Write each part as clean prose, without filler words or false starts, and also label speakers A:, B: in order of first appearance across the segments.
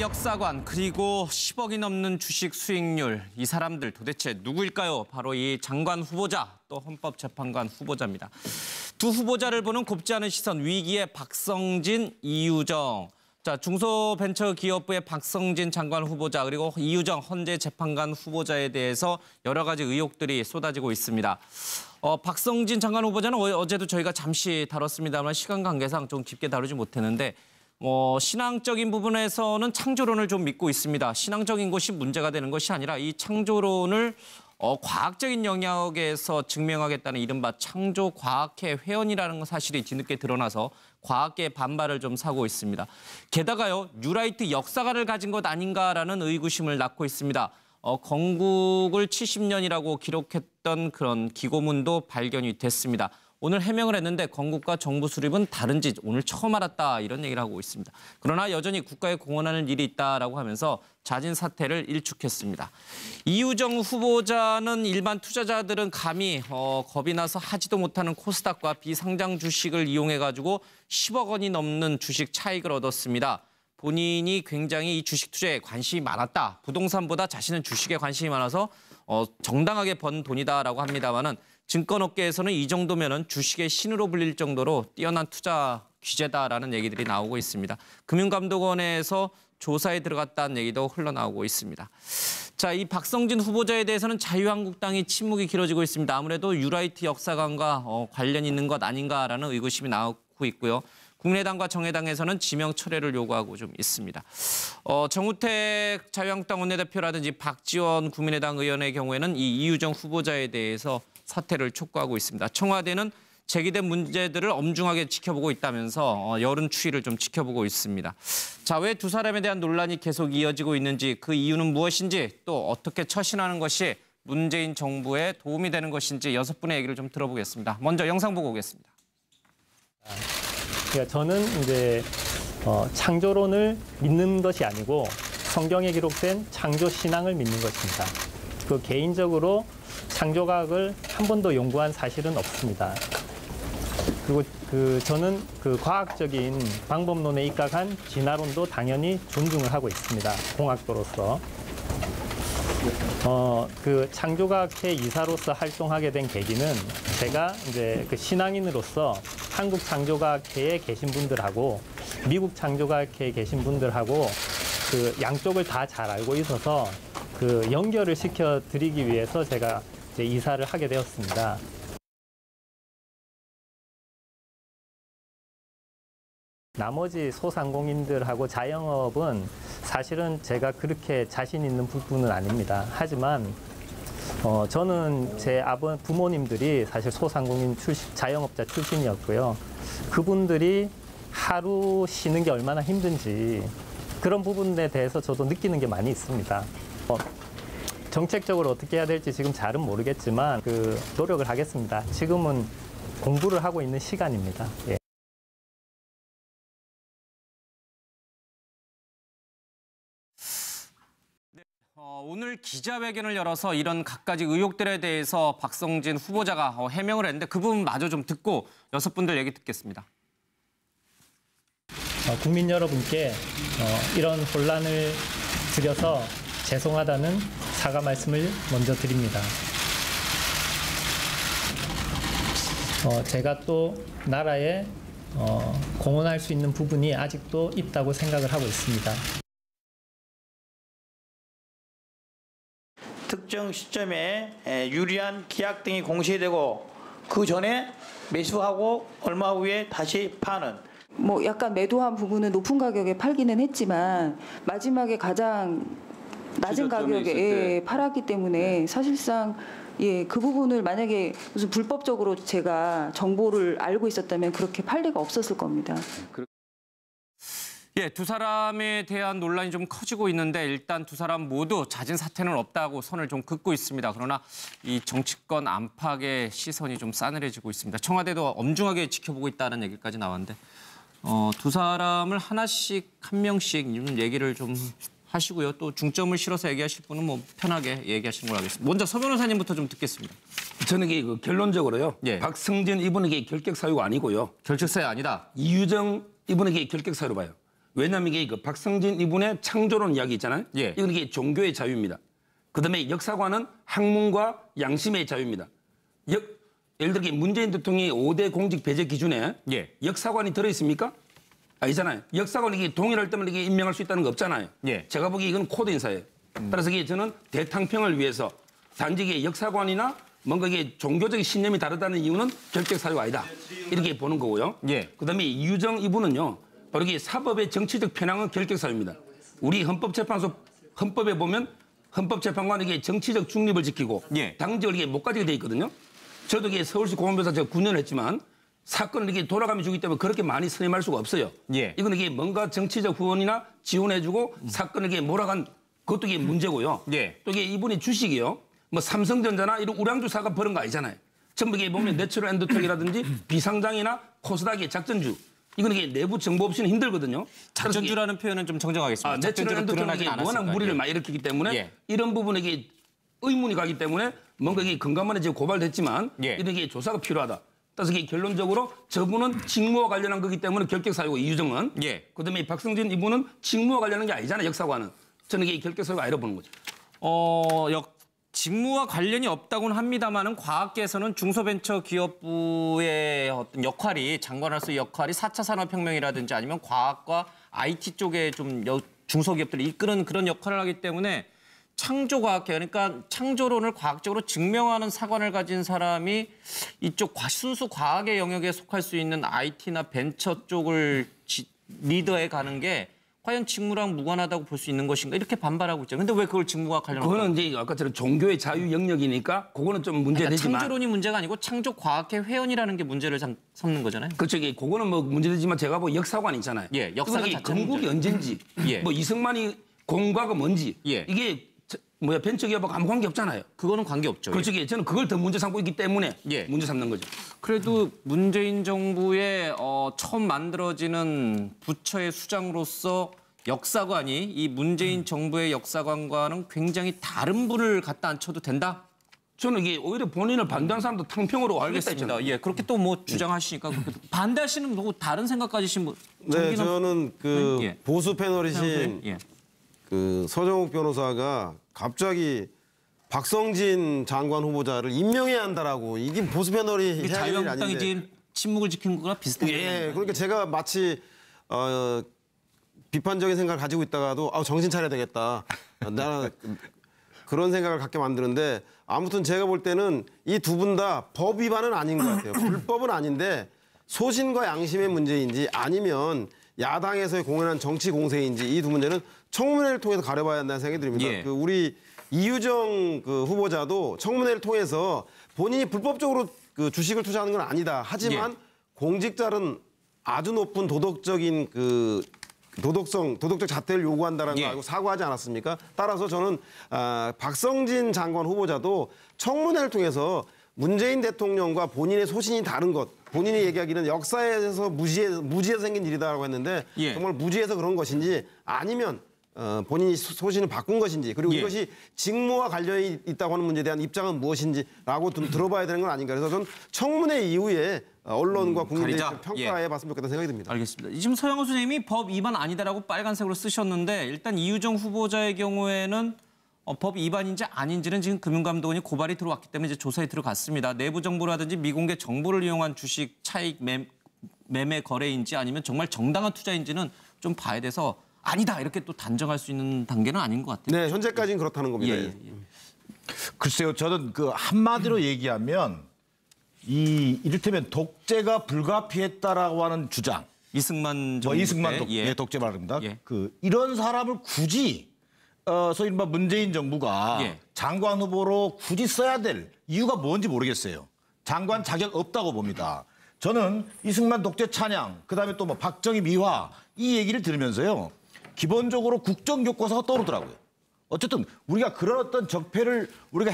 A: 역사관 그리고 10억이 넘는 주식 수익률 이 사람들 도대체 누구일까요? 바로 이 장관 후보자 또 헌법재판관 후보자입니다. 두 후보자를 보는 곱지 않은 시선 위기의 박성진, 이유정. 자, 중소벤처기업부의 박성진 장관 후보자 그리고 이유정 헌재재판관 후보자에 대해서 여러 가지 의혹들이 쏟아지고 있습니다. 박성진 장관 후보자는 어제도 저희가 잠시 다뤘습니다만 시간 관계상 좀 깊게 다루지 못했는데 신앙적인 부분에서는 창조론을 좀 믿고 있습니다. 신앙적인 것이 문제가 되는 것이 아니라 이 창조론을 과학적인 영역에서 증명하겠다는 이른바 창조과학회 회원이라는 사실이 뒤늦게 드러나서 과학계의 반발을 좀 사고 있습니다. 게다가요, 뉴라이트 역사관을 가진 것 아닌가라는 의구심을 낳고 있습니다. 건국을 70년이라고 기록했던 그런 기고문도 발견이 됐습니다. 오늘 해명을 했는데 건국과 정부 수립은 다른지 오늘 처음 알았다 이런 얘기를 하고 있습니다. 그러나 여전히 국가에 공헌하는 일이 있다라고 하면서 자진 사퇴를 일축했습니다. 이유정 후보자는 일반 투자자들은 감히 겁이 나서 하지도 못하는 코스닥과 비상장 주식을 이용해가지고 10억 원이 넘는 주식 차익을 얻었습니다. 본인이 굉장히 이 주식 투자에 관심이 많았다. 부동산보다 자신은 주식에 관심이 많아서 정당하게 번 돈이다라고 합니다만은 증권업계에서는 이 정도면은 주식의 신으로 불릴 정도로 뛰어난 투자 귀재다라는 얘기들이 나오고 있습니다. 금융감독원에서 조사에 들어갔다는 얘기도 흘러나오고 있습니다. 자, 이 박성진 후보자에 대해서는 자유한국당이 침묵이 길어지고 있습니다. 아무래도 뉴라이트 역사관과 관련 있는 것 아닌가라는 의구심이 나오고 있고요. 국민의당과 정의당에서는 지명 철회를 요구하고 좀 있습니다. 정우택 자유한국당 원내대표라든지 박지원 국민의당 의원의 경우에는 이 이유정 후보자에 대해서 사퇴를 촉구하고 있습니다. 청와대는 제기된 문제들을 엄중하게 지켜보고 있다면서 여론 추이를 좀 지켜보고 있습니다. 자, 왜 두 사람에 대한 논란이 계속 이어지고 있는지 그 이유는 무엇인지 또 어떻게 처신하는 것이 문재인 정부에 도움이 되는 것인지 6분의 얘기를 좀 들어보겠습니다. 먼저 영상 보고 오겠습니다.
B: 그러니까 저는 이제 창조론을 믿는 것이 아니고 성경에 기록된 창조 신앙을 믿는 것입니다. 그 개인적으로 창조과학을 한 번도 연구한 사실은 없습니다. 그리고 저는 그 과학적인 방법론에 입각한 진화론도 당연히 존중을 하고 있습니다. 공학도로서. 그 창조과학회 이사로서 활동하게 된 계기는 제가 이제 그 신앙인으로서 한국 창조과학회에 계신 분들하고 미국 창조과학회에 계신 분들하고 그 양쪽을 다 잘 알고 있어서 그 연결을 시켜 드리기 위해서 제가 이제 이사를 하게 되었습니다. 나머지 소상공인들하고 자영업은 사실은 제가 그렇게 자신 있는 부분은 아닙니다. 하지만 저는 제 부모님들이 사실 소상공인 자영업자 출신이었고요. 그분들이 하루 쉬는 게 얼마나 힘든지 그런 부분에 대해서 저도 느끼는 게 많이 있습니다. 정책적으로 어떻게 해야 될지 지금 잘은 모르겠지만 노력을 하겠습니다. 지금은 공부를 하고 있는 시간입니다. 예.
A: 오늘 기자회견을 열어서 이런 갖가지 의혹들에 대해서 박성진 후보자가 해명을 했는데 그 부분마저 좀 듣고 6분들 얘기 듣겠습니다.
B: 국민 여러분께 이런 혼란을 드려서 죄송하다는 사과 말씀을 먼저 드립니다. 제가 또 나라에 공헌할 수 있는 부분이 아직도 있다고 생각을 하고 있습니다.
C: 특정 시점에 유리한 계약 등이 공시되고 그 전에 매수하고 얼마 후에 다시 파는.
D: 뭐 약간 매도한 부분은 높은 가격에 팔기는 했지만 마지막에 가장 낮은 가격에 팔았기 때문에 사실상 그 부분을 만약에 무슨 불법적으로 제가 정보를 알고 있었다면 그렇게 팔 리가 없었을 겁니다.
A: 예, 두 사람에 대한 논란이 좀 커지고 있는데 일단 두 사람 모두 자진 사퇴는 없다고 선을 좀 긋고 있습니다. 그러나 이 정치권 안팎의 시선이 좀 싸늘해지고 있습니다. 청와대도 엄중하게 지켜보고 있다는 얘기까지 나왔는데 두 사람을 하나씩 한 명씩 얘기를 좀 하시고요. 또 중점을 실어서 얘기하실 분은 뭐 편하게 얘기하시는 걸로 하겠습니다. 먼저 서 변호사님부터 좀 듣겠습니다.
E: 저는 이게 결론적으로요.
A: 예.
E: 박성진 이분에게 결격 사유가 아니고요.
A: 결격 사유 아니다.
E: 이유정 이분에게 결격 사유로 봐요. 왜냐하면 이게 그 박성진 이분의 창조론 이야기 있잖아요.
A: 예.
E: 이건 이게 종교의 자유입니다. 그다음에 역사관은 학문과 양심의 자유입니다. 예를 들어 문재인 대통령이 5대 공직 배제 기준에
A: 예.
E: 역사관이 들어있습니까? 아니잖아요. 역사관이 이게 동일할 때만 이게 임명할 수 있다는 거 없잖아요.
A: 예.
E: 제가 보기에 이건 코드 인사예요. 따라서 이게 저는 대탕평을 위해서 단지 이게 역사관이나 뭔가 이게 종교적인 신념이 다르다는 이유는 결격 사유가 아니다. 이렇게 보는 거고요.
A: 예.
E: 그다음에 이유정 이분은요. 바로 이게 사법의 정치적 편향은 결격 사유입니다. 우리 헌법재판소 헌법에 보면 헌법재판관은 이게 정치적 중립을 지키고
A: 예.
E: 당직을 이게 못 가지게 돼 있거든요. 저도 이게 서울시 공안변호사 제가 9년을 했지만 사건을 이렇게 돌아가며 주기 때문에 그렇게 많이 선임할 수가 없어요.
A: 예.
E: 이건 이게 뭔가 정치적 후원이나 지원해주고 사건을 이게 몰아간 그것도 이게 문제고요.
A: 예.
E: 또 이게 이분이 주식이요. 뭐 삼성전자나 이런 우량주사가 버는 거 아니잖아요. 전부 이게 보면 내추럴 엔더텍이라든지 비상장이나 코스닥의 작전주. 이건 이게 내부 정보 없이는 힘들거든요.
A: 작전주라는 표현은 좀 정정하겠습니다.
E: 내추럴
A: 작전주로 드러나진
E: 엔더텍이 워낙
A: 않았으니까.
E: 무리를
A: 예.
E: 많이 일으키기 때문에
A: 예.
E: 이런 부분에 이게 의문이 가기 때문에 뭔가 이게 금감원에 지금 고발됐지만
A: 예.
E: 이런 게 조사가 필요하다. 따라서 이게 결론적으로 저분은 직무와 관련한 거기 때문에 결격 사유고 이유정은.
A: 예.
E: 그다음에 이 박성진 이분은 직무와 관련한 게 아니잖아요. 역사관은. 저는 이게 결격 사유가 아니라 보는 거죠.
A: 직무와 관련이 없다고는 합니다만은 과학계에서는 중소벤처기업부의 어떤 역할이 장관으로서의 역할이 4차 산업혁명이라든지 아니면 과학과 IT 쪽에 좀 중소기업들을 이끄는 그런 역할을 하기 때문에 창조과학계 그러니까 창조론을 과학적으로 증명하는 사관을 가진 사람이 이쪽 순수 과학의 영역에 속할 수 있는 IT나 벤처 쪽을 리더해 가는 게 과연 직무랑 무관하다고 볼 수 있는 것인가 이렇게 반발하고 있죠. 근데 왜 그걸 직무와 관련하고?
E: 그거는 이제 아까처럼 종교의 자유 영역이니까 그거는 좀 문제되지만.
A: 창조론이 문제가 아니고 창조과학회 회원이라는 게 문제를 삼는 거잖아요.
E: 그렇죠. 이게 그거는 뭐 문제되지만 제가 뭐 역사관 있잖아요.
A: 예, 역사관
E: 이게
A: 자체는
E: 건국이 언젠지,
A: 예.
E: 뭐 이승만이 공과가 뭔지
A: 예.
E: 이게 벤처기업하고 아무 관계 없잖아요.
A: 그거는 관계없죠.
E: 그렇죠. 예. 저는 그걸 더 문제 삼고 있기 때문에
A: 예.
E: 문제 삼는 거죠.
A: 그래도 문재인 정부의 처음 만들어지는 부처의 수장으로서 역사관이 이 문재인 정부의 역사관과는 굉장히 다른 분을 갖다 앉혀도 된다?
E: 저는 이게 오히려 본인을 반대하는 사람도 탕평으로
A: 알겠습니다. 예, 그렇게 또 뭐 주장하시니까 그렇게 반대하시는 뭐 다른 생각 가지신 분?
F: 네, 저는 그
A: 예.
F: 보수 패널이신
A: 예.
F: 그 서정욱 변호사가 갑자기 박성진 장관 후보자를 임명해야 한다라고 이게 보수 패널이 해야 될 일이
A: 자유한국당이
F: 아닌데.
A: 지금 침묵을 지킨 거랑 비슷한
F: 예, 그러니까 제가 마치 비판적인 생각을 가지고 있다가도 정신 차려야 되겠다. 나는 그런 생각을 갖게 만드는데 아무튼 제가 볼 때는 이 두 분 다 법 위반은 아닌 것 같아요. 불법은 아닌데 소신과 양심의 문제인지 아니면 야당에서의 공연한 정치 공세인지 이 두 문제는 청문회를 통해서 가려봐야 한다는 생각이 듭니다.
A: 예.
F: 그 우리 이유정 그 후보자도 청문회를 통해서 본인이 불법적으로 그 주식을 투자하는 건 아니다. 하지만 공직자는 아주 높은 도덕적인 그 도덕적 잣대를 요구한다는 거 알고 사과하지 않았습니까? 따라서 저는 박성진 장관 후보자도 청문회를 통해서 문재인 대통령과 본인의 소신이 다른 것, 본인이 얘기하기는 역사에서 무지에서 생긴 일이다라고 했는데 정말 무지에서 그런 것인지 아니면 본인이 소신을 바꾼 것인지 그리고 이것이 직무와 관련이 있다고 하는 문제에 대한 입장은 무엇인지라고 좀 들어봐야 되는 건 아닌가. 그래서 저는 청문회 이후에 언론과 국민들이 좀 평가해 봤으면 좋겠다는 생각이 듭니다.
A: 알겠습니다. 지금 서영호 선생님이 법 위반 아니다라고 빨간색으로 쓰셨는데 일단 이유정 후보자의 경우에는 법 위반인지 아닌지는 지금 금융감독원이 고발이 들어왔기 때문에 이제 조사에 들어갔습니다. 내부 정보라든지 미공개 정보를 이용한 주식 차익 매매 거래인지 아니면 정말 정당한 투자인지는 좀 봐야 돼서 아니다 이렇게 또 단정할 수 있는 단계는 아닌 것 같아요.
F: 네, 현재까지는 그렇다는 겁니다.
G: 글쎄요, 저는 그 한마디로 얘기하면 이를테면 독재가 불가피했다라고 하는 주장.
A: 이승만 정부
G: 이승만
A: 때,
G: 독재 말입니다.
A: 예.
G: 이런 사람을 굳이 소위 말 문재인 정부가 장관 후보로 굳이 써야 될 이유가 뭔지 모르겠어요. 장관 자격 없다고 봅니다. 저는 이승만 독재 찬양, 그다음에 또 뭐 박정희 미화 이 얘기를 들으면서요. 기본적으로 국정교과서가 떠오르더라고요. 어쨌든 우리가 그런 어떤 적폐를 우리가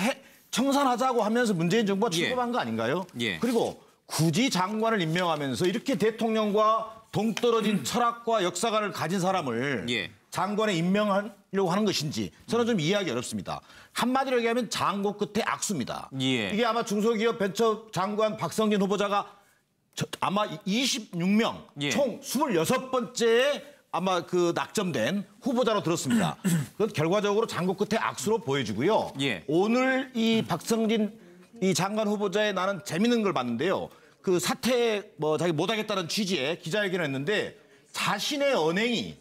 G: 청산하자고 하면서 문재인 정부가 출범한 거 아닌가요? 그리고 굳이 장관을 임명하면서 이렇게 대통령과 동떨어진 철학과 역사관을 가진 사람을 장관에 임명하려고 하는 것인지 저는 좀 이해하기 어렵습니다. 한마디로 얘기하면 장고 끝에 악수입니다. 이게 아마 중소기업 벤처 장관 박성진 후보자가 아마 26명 총 26번째의 아마 그 낙점된 후보자로 들었습니다. 그건 결과적으로 장고 끝에 악수로 보여지고요.
A: 예.
G: 오늘 이 박성진 이 장관 후보자의 나는 재밌는 걸 봤는데요. 그 사퇴 자기 못하겠다는 취지의 기자회견을 했는데 자신의 언행이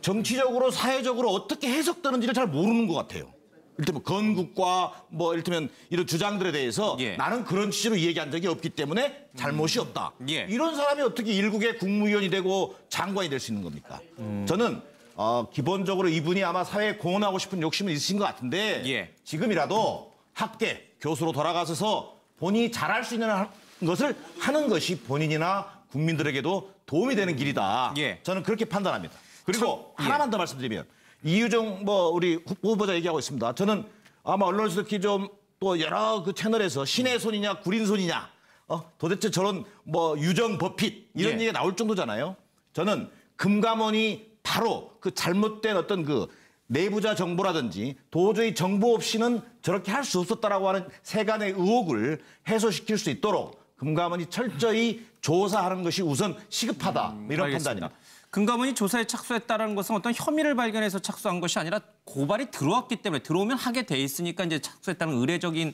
G: 정치적으로 사회적으로 어떻게 해석되는지를 잘 모르는 것 같아요. 이를테면 건국과 이를테면 이런 주장들에 대해서
A: 예.
G: 나는 그런 취지로 얘기한 적이 없기 때문에 잘못이 없다.
A: 예.
G: 이런 사람이 어떻게 일국의 국무위원이 되고 장관이 될 수 있는 겁니까? 저는 기본적으로 이분이 아마 사회에 공헌하고 싶은 욕심은 있으신 것 같은데
A: 예.
G: 지금이라도 학계, 교수로 돌아가셔서 본인이 잘할 수 있는 것을 하는 것이 본인이나 국민들에게도 도움이 되는 길이다.
A: 예.
G: 저는 그렇게 판단합니다. 그리고
A: 참,
G: 하나만 더 말씀드리면 이유정 우리 후보자 얘기하고 있습니다. 저는 아마 언론에서 특히 좀 또 여러 그 채널에서 신의 손이냐 구린 손이냐 도대체 저런 유정 버핏 이런
A: 예.
G: 얘기가 나올 정도잖아요. 저는 금감원이 바로 그 잘못된 어떤 그 내부자 정보라든지 도저히 정보 없이는 저렇게 할 수 없었다라고 하는 세간의 의혹을 해소시킬 수 있도록 금감원이 철저히 조사하는 것이 우선 시급하다. 이런
A: 알겠습니다.
G: 판단입니다.
A: 금감원이 조사에 착수했다는 것은 어떤 혐의를 발견해서 착수한 것이 아니라 고발이 들어왔기 때문에 들어오면 하게 돼 있으니까 이제 착수했다는 의례적인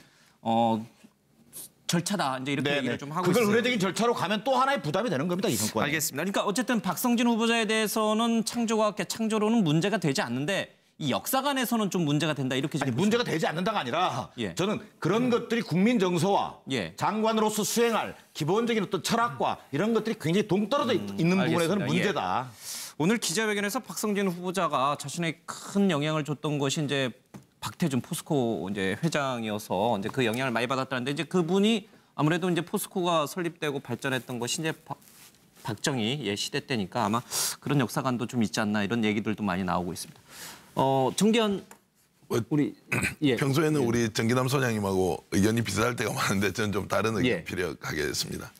A: 절차다. 이제 이렇게 얘기를 좀 하고
G: 그걸
A: 있어요.
G: 의례적인 절차로 가면 또 하나의 부담이 되는 겁니다. 이 정권.
A: 알겠습니다. 그러니까 어쨌든 박성진 후보자에 대해서는 창조과학계 창조로는 문제가 되지 않는데 이 역사관에서는 좀 문제가 된다 이렇게
G: 아니 문제가 되지 않는다가 아니라
A: 예.
G: 저는 그런 것들이 국민 정서와
A: 예.
G: 장관으로서 수행할 기본적인 어떤 철학과 이런 것들이 굉장히 동떨어져 있는 부분에서는
A: 알겠습니다.
G: 문제다.
A: 오늘 기자회견에서 박성진 후보자가 자신의 큰 영향을 줬던 것이 이제 박태준 포스코 이제 회장이어서 이제 그 영향을 많이 받았다는데 이제 그분이 아무래도 이제 포스코가 설립되고 발전했던 것이 이제 박정희 시대 때니까 아마 그런 역사관도 좀 있지 않나 이런 얘기들도 많이 나오고 있습니다. 정기현 우리
H: 평소에는 우리 정기남 소장님하고 의견이 비슷할 때가 많은데 저는 좀 다른 의견
A: 예.
H: 필요하게 됐습니다.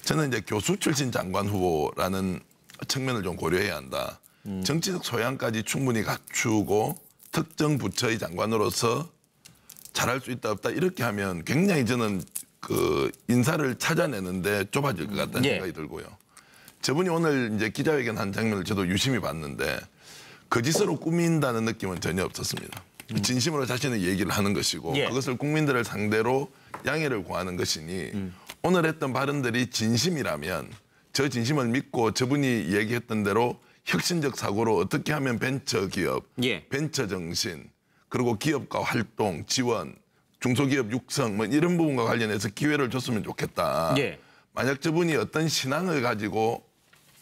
H: 저는 이제 교수 출신 장관 후보라는 측면을 좀 고려해야 한다. 정치적 소양까지 충분히 갖추고 특정 부처의 장관으로서 잘할 수 있다 없다 이렇게 하면 굉장히 저는 그 인사를 찾아내는데 좁아질 것 같다는 생각이 들고요. 저분이 오늘 이제 기자회견 한 장면을 저도 유심히 봤는데 거짓으로 꾸민다는 느낌은 전혀 없었습니다. 진심으로 자신의 얘기를 하는 것이고 그것을 국민들을 상대로 양해를 구하는 것이니 오늘 했던 발언들이 진심이라면 저 진심을 믿고 저분이 얘기했던 대로 혁신적 사고로 어떻게 하면 벤처기업, 벤처 정신, 그리고 기업가 활동, 지원, 중소기업 육성 이런 부분과 관련해서 기회를 줬으면 좋겠다. 만약 저분이 어떤 신앙을 가지고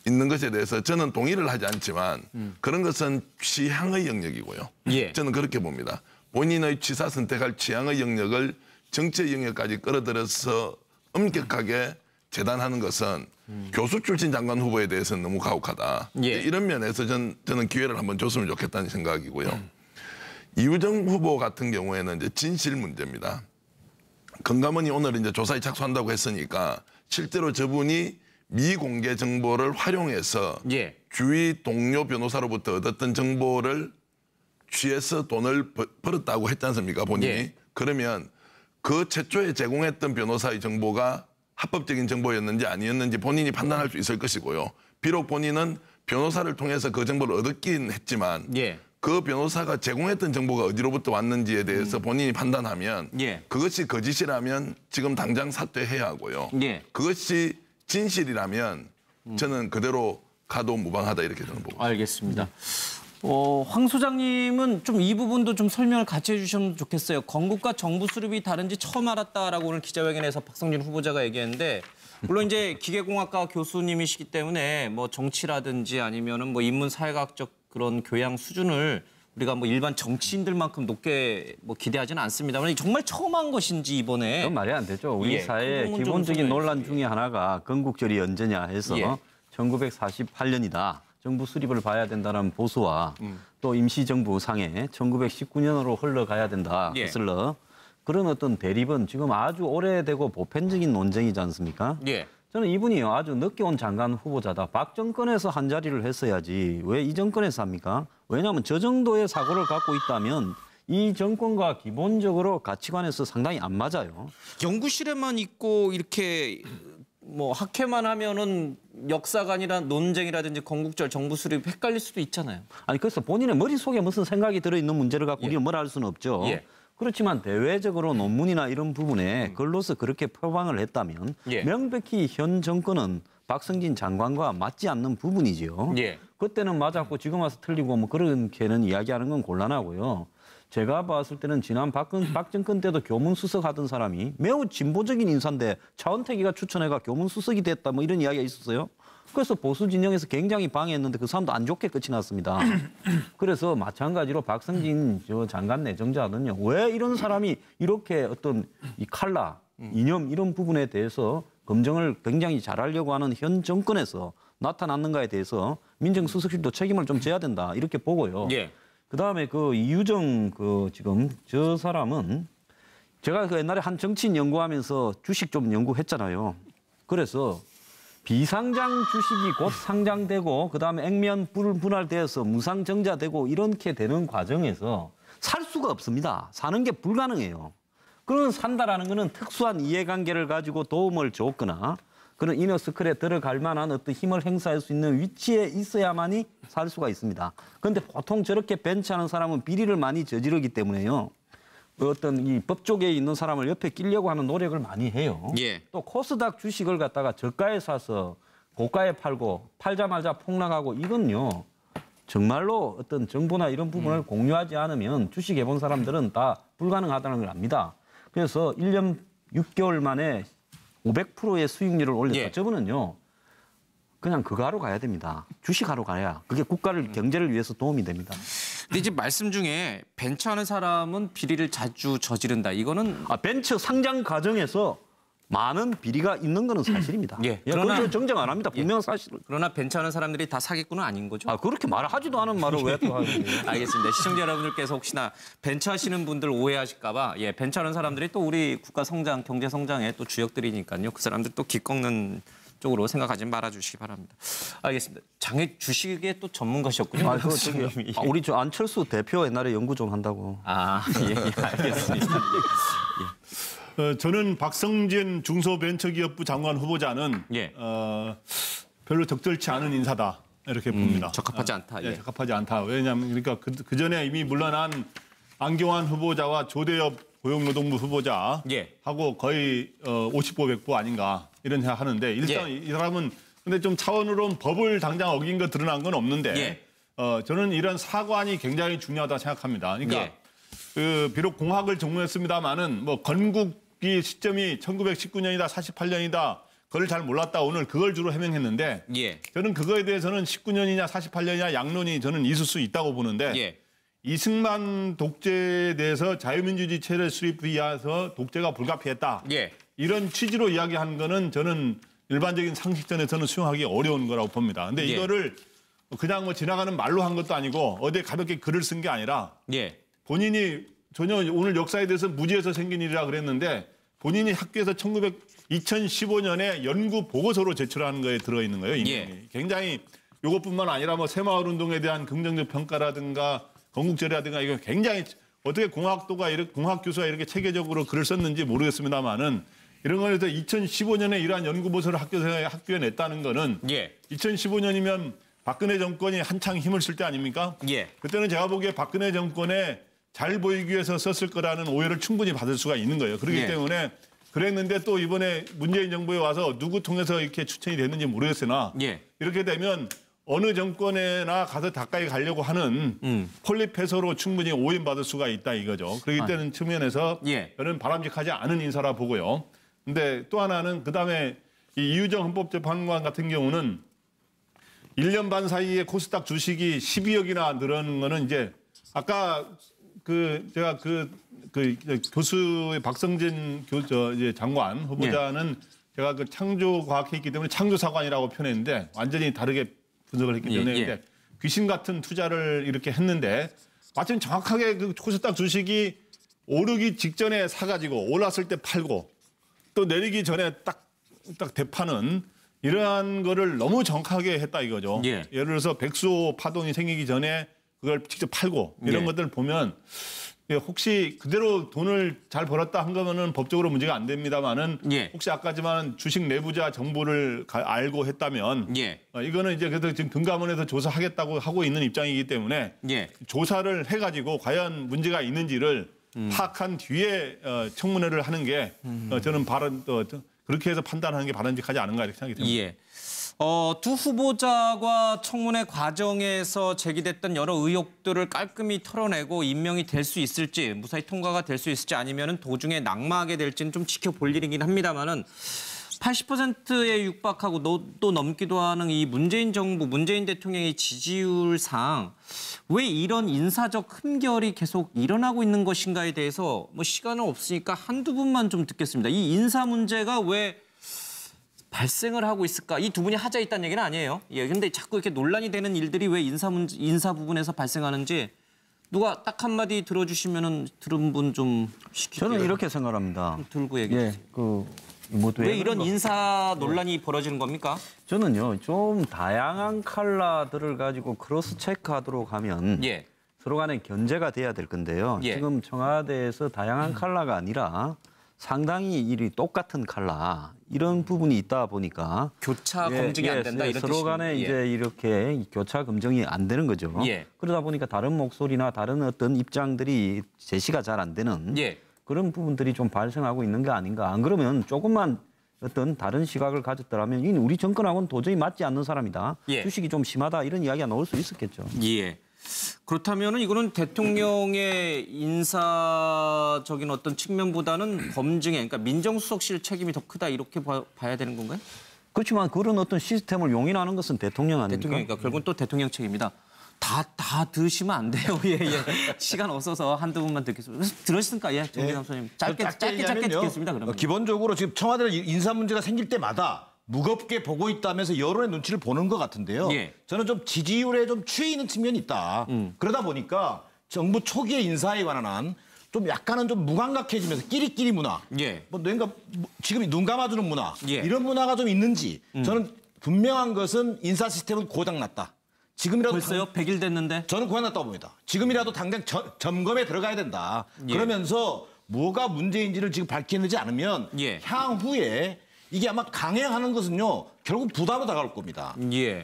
H: 있는 것에 대해서 저는 동의를 하지 않지만 그런 것은 취향의 영역이고요. 저는 그렇게 봅니다. 본인의 취사 선택할 취향의 영역을 정치의 영역까지 끌어들여서 엄격하게 재단하는 것은 교수 출신 장관 후보에 대해서는 너무 가혹하다. 이런 면에서 저는 기회를 한번 줬으면 좋겠다는 생각이고요. 이유정 후보 같은 경우에는 이제 진실 문제입니다. 금감원이 오늘 이제 조사에 착수한다고 했으니까 실제로 저분이 미공개 정보를 활용해서 주위 동료 변호사로부터 얻었던 정보를 취해서 돈을 벌었다고 했지 않습니까, 본인이? 그러면 그 최초에 제공했던 변호사의 정보가 합법적인 정보였는지 아니었는지 본인이 판단할 수 있을 것이고요. 비록 본인은 변호사를 통해서 그 정보를 얻었긴 했지만 그 변호사가 제공했던 정보가 어디로부터 왔는지에 대해서 본인이 판단하면 그것이 거짓이라면 지금 당장 사퇴해야 하고요. 그것이 진실이라면 저는 그대로 가도 무방하다 이렇게 저는 보고 있습니다.
A: 알겠습니다. 황 소장님은 좀 이 부분도 좀 설명을 같이 해주시면 좋겠어요. 건국과 정부 수립이 다른지 처음 알았다라고 오늘 기자회견에서 박성진 후보자가 얘기했는데 물론 이제 기계공학과 교수님이시기 때문에 뭐 정치라든지 아니면은 뭐 인문 사회학적 그런 교양 수준을 우리가 뭐 일반 정치인들만큼 높게 뭐 기대하지는 않습니다만 정말 처음 한 것인지 이번에
I: 그건 말이 안 되죠. 우리
A: 그
I: 사회의
A: 부분 좀
I: 기본적인
A: 설명해
I: 논란
A: 주시죠.
I: 중에 하나가 건국절이 언제냐 해서 1948년이다. 정부 수립을 봐야 된다는 보수와 또 임시정부 상에 1919년으로 흘러가야 된다. 거슬러 그런 어떤 대립은 지금 아주 오래되고 보편적인 논쟁이지 않습니까? 저는 이분이 아주 늦게 온 장관 후보자다. 박 정권에서 한 자리를 했어야지 왜 이 정권에서 합니까? 왜냐하면 저 정도의 사고를 갖고 있다면 이 정권과 기본적으로 가치관에서 상당히 안 맞아요.
A: 연구실에만 있고 이렇게 뭐 학회만 하면은 역사관이나 논쟁이라든지 건국절 정부 수립 헷갈릴 수도 있잖아요.
I: 아니 그래서 본인의 머릿속에 무슨 생각이 들어있는 문제를 갖고 우리가 뭐라 할 수는 없죠. 그렇지만 대외적으로 논문이나 이런 부분에 글로서 그렇게 표방을 했다면 명백히 현 정권은 박성진 장관과 맞지 않는 부분이지요. 그때는 맞았고 지금 와서 틀리고 뭐 그렇게는 이야기하는 건 곤란하고요. 제가 봤을 때는 지난 박정권 때도 교문수석 하던 사람이 매우 진보적인 인사인데 차은택이가 추천해가 교문수석이 됐다 뭐 이런 이야기가 있었어요. 그래서 보수 진영에서 굉장히 방해했는데 그 사람도 안 좋게 끝이 났습니다. 그래서 마찬가지로 박성진 장관 내정자는요. 왜 이런 사람이 이렇게 어떤 이 칼라, 이념 이런 부분에 대해서 검증을 굉장히 잘하려고 하는 현 정권에서 나타났는가에 대해서 민정수석실도 책임을 좀 져야 된다 이렇게 보고요. 그다음에 그 이유정 지금 저 사람은 제가 그 옛날에 한 정치인 연구하면서 주식 좀 연구했잖아요. 그래서 비상장 주식이 곧 상장되고 그다음에 액면 분할되어서 무상증자되고 이렇게 되는 과정에서 살 수가 없습니다. 사는 게 불가능해요. 그런 산다라는 거는 특수한 이해관계를 가지고 도움을 줬거나 그런 이너스클에 들어갈 만한 어떤 힘을 행사할 수 있는 위치에 있어야만이 살 수가 있습니다. 그런데 보통 저렇게 벤치하는 사람은 비리를 많이 저지르기 때문에요. 어떤 이 법조계에 있는 사람을 옆에 끼려고 하는 노력을 많이 해요. 또 코스닥 주식을 갖다가 저가에 사서 고가에 팔고 팔자마자 폭락하고 이건요. 정말로 어떤 정보나 이런 부분을 공유하지 않으면 주식 해본 사람들은 다 불가능하다는 걸 압니다. 그래서 1년 6개월 만에 500%의 수익률을 올렸다. 저분은요. 그냥 그거 하러 가야 됩니다. 주식하러 가야. 그게 국가를 경제를 위해서 도움이 됩니다.
A: 근데 이제 말씀 중에 벤처하는 사람은 비리를 자주 저지른다. 이거는
I: 벤처 상장 과정에서 많은 비리가 있는 거는 사실입니다. 그러나 정정 안 합니다. 분명한 사실을.
A: 그러나 벤처하는 사람들이 다 사기꾼은 아닌 거죠.
I: 그렇게 말하지도 않은 말을 왜 또 하는 거예요?
A: 알겠습니다. 시청자 여러분들께서 혹시나 벤처하시는 분들 오해하실까 봐 벤처하는 사람들이 또 우리 국가 성장, 경제 성장의 또 주역들이니까요. 그 사람들 또 기 꺾는 쪽으로 생각하지 말아주시기 바랍니다. 알겠습니다. 장애 주식의 또 전문가셨군요.
I: 우리 안철수 대표 옛날에 연구 좀 한다고.
A: 알겠습니다.
J: 저는 박성진 중소벤처기업부 장관 후보자는 별로 적절치 않은 인사다 이렇게 봅니다.
A: 적합하지 않다.
J: 적합하지 않다. 왜냐하면 그러니까 그 전에 이미 물러난 안경환 후보자와 조대엽 고용노동부 후보자하고 거의 50보 100보 아닌가 이런 생각 하는데 일단 이 사람은 근데 좀 차원으로는 법을 당장 어긴 거 드러난 건 없는데 저는 이런 사관이 굉장히 중요하다 생각합니다. 그러니까 비록 공학을 전공했습니다마는 뭐 건국이 시점이 1919년이다 48년이다 그걸 잘 몰랐다 오늘 그걸 주로 해명했는데 저는 그거에 대해서는 19년이냐 48년이냐 양론이 저는 있을 수 있다고 보는데 이승만 독재에 대해서 자유민주주의 체제 수립 위해서 독재가 불가피했다. 이런 취지로 이야기한 거는 저는 일반적인 상식전에서는 수용하기 어려운 거라고 봅니다. 근데 이거를 그냥 뭐 지나가는 말로 한 것도 아니고 어디에 가볍게 글을 쓴 게 아니라 본인이 전혀 오늘 역사에 대해서 무지해서 생긴 일이라 그랬는데 본인이 학교에서 2015년에 연구 보고서로 제출한 거에 들어있는 거예요. 이 굉장히 이것뿐만 아니라 뭐 새마을운동에 대한 긍정적 평가라든가 건국절이라든가 이거 굉장히 어떻게 공학 교수가 이렇게 체계적으로 글을 썼는지 모르겠습니다만은 이런 거에서 2015년에 이러한 연구보고서를 학교에 냈다는 거는 2015년이면 박근혜 정권이 한창 힘을 쓸 때 아닙니까? 그때는 제가 보기에 박근혜 정권에 잘 보이기 위해서 썼을 거라는 오해를 충분히 받을 수가 있는 거예요. 그렇기 때문에 그랬는데 또 이번에 문재인 정부에 와서 누구 통해서 이렇게 추천이 됐는지 모르겠으나 이렇게 되면 어느 정권에나 가서 가까이 가려고 하는 폴리페서로 충분히 오인받을 수가 있다 이거죠. 그렇기 때문에 측면에서 저는 바람직하지 않은 인사라 보고요. 근데 또 하나는 그다음에 이 이유정 헌법재판관 같은 경우는 1년 반 사이에 코스닥 주식이 12억이나 늘어난 거는 이제 아까 제가 교수의 박성진 장관 후보자는 제가 창조과학회 있기 때문에 창조사관이라고 표현했는데 완전히 다르게 분석을 했기 때문에 근데 귀신 같은 투자를 이렇게 했는데 마침 정확하게 그 코스닥 주식이 오르기 직전에 사가지고 올랐을 때 팔고 또 내리기 전에 딱 대파는 이러한 거를 너무 정확하게 했다 이거죠. 예를 들어서 백수호 파동이 생기기 전에 그걸 직접 팔고 이런 것들을 보면 혹시 그대로 돈을 잘 벌었다 한 거면은 법적으로 문제가 안 됩니다만은 혹시 아까지만 주식 내부자 정보를 알고 했다면 이거는 이제 그래도 지금 금감원에서 조사하겠다고 하고 있는 입장이기 때문에 조사를 해가지고 과연 문제가 있는지를 파악한 뒤에 청문회를 하는 게 저는 그렇게 해서 판단하는 게 바람직하지 않은가 이렇게 생각이 듭니다.
A: 두 후보자가 청문회 과정에서 제기됐던 여러 의혹들을 깔끔히 털어내고 임명이 될 수 있을지, 무사히 통과가 될 수 있을지 아니면 도중에 낙마하게 될지는 좀 지켜볼 일이긴 합니다만은 80%에 육박하고 또 넘기도 하는 이 문재인 정부, 문재인 대통령의 지지율상 왜 이런 인사적 흠결이 계속 일어나고 있는 것인가에 대해서 뭐 시간은 없으니까 한두 분만 좀 듣겠습니다. 이 인사 문제가 왜 발생을 하고 있을까? 이 두 분이 하자 있다는 얘기는 아니에요. 근데 자꾸 이렇게 논란이 되는 일들이 왜 인사 부분에서 발생하는지 누가 딱 한마디 들어주시면은 들은 분 좀 시키게요.
I: 저는 이렇게 생각합니다.
A: 들고 얘기해 주세요. 왜 이런 인사 논란이 벌어지는 겁니까?
I: 저는요, 좀 다양한 컬러들을 가지고 크로스 체크하도록 하면 서로 간에 견제가 돼야 될 건데요. 지금 청와대에서 다양한 컬러가 아니라 상당히 일이 똑같은 컬러 이런 부분이 있다 보니까
A: 교차 검증이 안 된다 이런
I: 서로 간에 이제 이렇게 교차 검증이 안 되는 거죠. 그러다 보니까 다른 목소리나 다른 어떤 입장들이 제시가 잘 안 되는 그런 부분들이 좀 발생하고 있는 게 아닌가. 안 그러면 조금만 어떤 다른 시각을 가졌더라면 우리 정권하고는 도저히 맞지 않는 사람이다. 주식이 좀 심하다 이런 이야기가 나올 수 있었겠죠.
A: 그렇다면 이거는 대통령의 인사적인 어떤 측면보다는 검증에, 그러니까 민정수석실 책임이 더 크다 이렇게 봐야 되는 건가요?
I: 그렇지만 그런 어떤 시스템을 용인하는 것은 대통령 아닙니까?
A: 대통령이니까 결국은 또 대통령 책임이다. 다 들으시면 안 돼요. 시간 없어서 한두 분만 듣겠습니다. 들으셨습니까? 정진남 선생님. 짧게 듣겠습니다. 그러면.
G: 기본적으로 지금 청와대 인사 문제가 생길 때마다 무겁게 보고 있다면서 여론의 눈치를 보는 것 같은데요. 저는 좀 지지율에 좀 취해 있는 측면이 있다. 그러다 보니까 정부 초기의 인사에 관한 한 좀 약간은 좀 무감각해지면서 끼리끼리 문화, 지금 눈 감아주는 문화 이런 문화가 좀 있는지 저는 분명한 것은 인사 시스템은 고장났다. 지금이라도
A: 벌써요? 100일 됐는데?
G: 저는 고장났다고 봅니다. 지금이라도 당장 점검에 들어가야 된다. 그러면서 뭐가 문제인지를 지금 밝히지 않으면 향후에 이게 아마 강행하는 것은요 결국 부담으로 다가올 겁니다.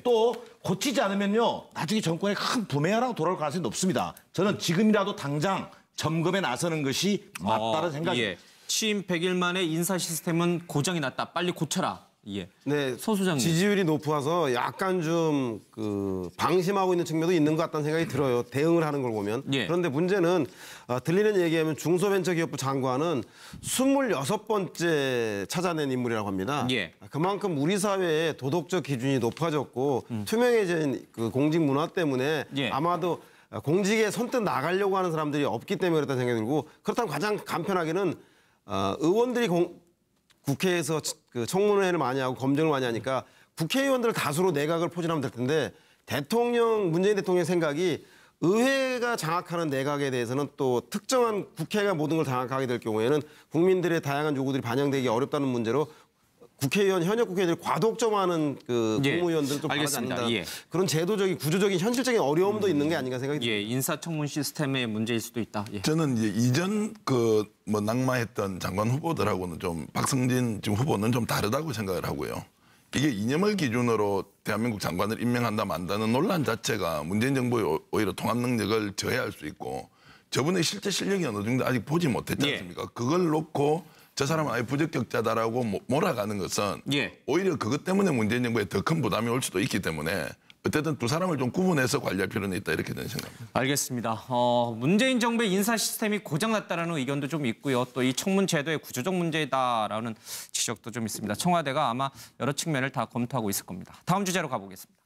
G: 또 고치지 않으면요 나중에 정권에 큰 부메랑으로 돌아올 가능성이 높습니다. 저는 지금이라도 당장 점검에 나서는 것이 맞다는 생각입니다.
A: 취임 100일 만에 인사 시스템은 고장이 났다. 빨리 고쳐라. 소 소장님.
F: 지지율이 높아서 약간 좀 방심하고 있는 측면도 있는 것 같다는 생각이 들어요. 대응을 하는 걸 보면. 그런데 문제는 들리는 얘기하면 중소벤처기업부 장관은 26번째 찾아낸 인물이라고 합니다. 그만큼 우리 사회의 도덕적 기준이 높아졌고 투명해진 공직 문화 때문에 아마도 공직에 선뜻 나가려고 하는 사람들이 없기 때문에 그렇다는 생각이 들고, 그렇다면 가장 간편하게는 의원들이 국회에서 청문회를 많이 하고 검증을 많이 하니까 국회의원들 다수로 내각을 포진하면 될 텐데, 문재인 대통령의 생각이 의회가 장악하는 내각에 대해서는 또 특정한 국회가 모든 걸 장악하게 될 경우에는 국민들의 다양한 요구들이 반영되기 어렵다는 문제로 현역 국회의원들이 과독점하는 국무위원들을 좀 바라지 않는다. 그런 제도적인, 구조적인, 현실적인 어려움도 있는 게 아닌가 생각이 듭니다.
A: 인사청문 시스템의 문제일 수도 있다.
H: 저는 이제 이전 낙마했던 장관 후보들하고는 좀 박성진 지금 후보는 좀 다르다고 생각을 하고요. 이게 이념을 기준으로 대한민국 장관을 임명한다 만다는 논란 자체가 문재인 정부의 오히려 통합 능력을 저해할 수 있고, 저분의 실제 실력이 어느 정도 아직 보지 못했지 않습니까? 그걸 놓고 저 사람은 아예 부적격자다라고 몰아가는 것은 오히려 그것 때문에 문재인 정부에 더 큰 부담이 올 수도 있기 때문에 어쨌든 두 사람을 좀 구분해서 관리할 필요는 있다 이렇게 저는 생각합니다.
A: 알겠습니다. 문재인 정부의 인사 시스템이 고장났다는 의견도 좀 있고요. 또 이 청문 제도의 구조적 문제다라는 지적도 좀 있습니다. 청와대가 아마 여러 측면을 다 검토하고 있을 겁니다. 다음 주제로 가보겠습니다.